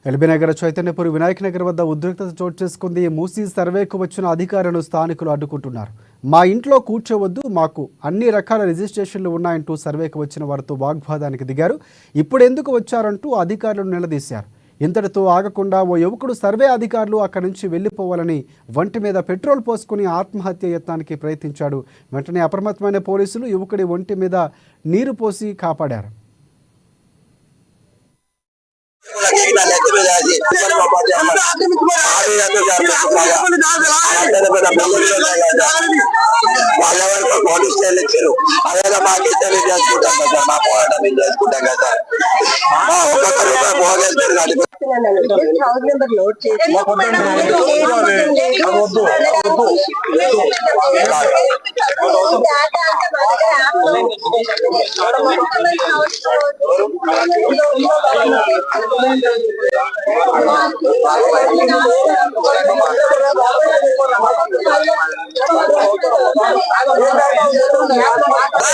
ఎల్బీనగర్ చైతన్యపురి వినాయక నగర్ వద్ద ఉద్రిక్తత చోటు చేసుకుంది. మూసీ సర్వేకు వచ్చిన అధికారులను స్థానికులు అడ్డుకుంటున్నారు. మా ఇంట్లో కూర్చోవద్దు, మాకు అన్ని రకాల రిజిస్ట్రేషన్లు ఉన్నాయంటూ సర్వేకు వచ్చిన వారితో వాగ్వాదానికి దిగారు. ఇప్పుడు ఎందుకు వచ్చారంటూ అధికారులను నిలదీశారు. ఇంతటితో ఆగకుండా ఓ యువకుడు సర్వే అధికారులు అక్కడి నుంచి వెళ్లిపోవాలని వంటి మీద పెట్రోల్ పోసుకుని ఆత్మహత్య యత్నానికి ప్రయత్నించాడు. వెంటనే అప్రమత్తమైన పోలీసులు యువకుడి ఒంటి మీద నీరు పోసి కాపాడారు.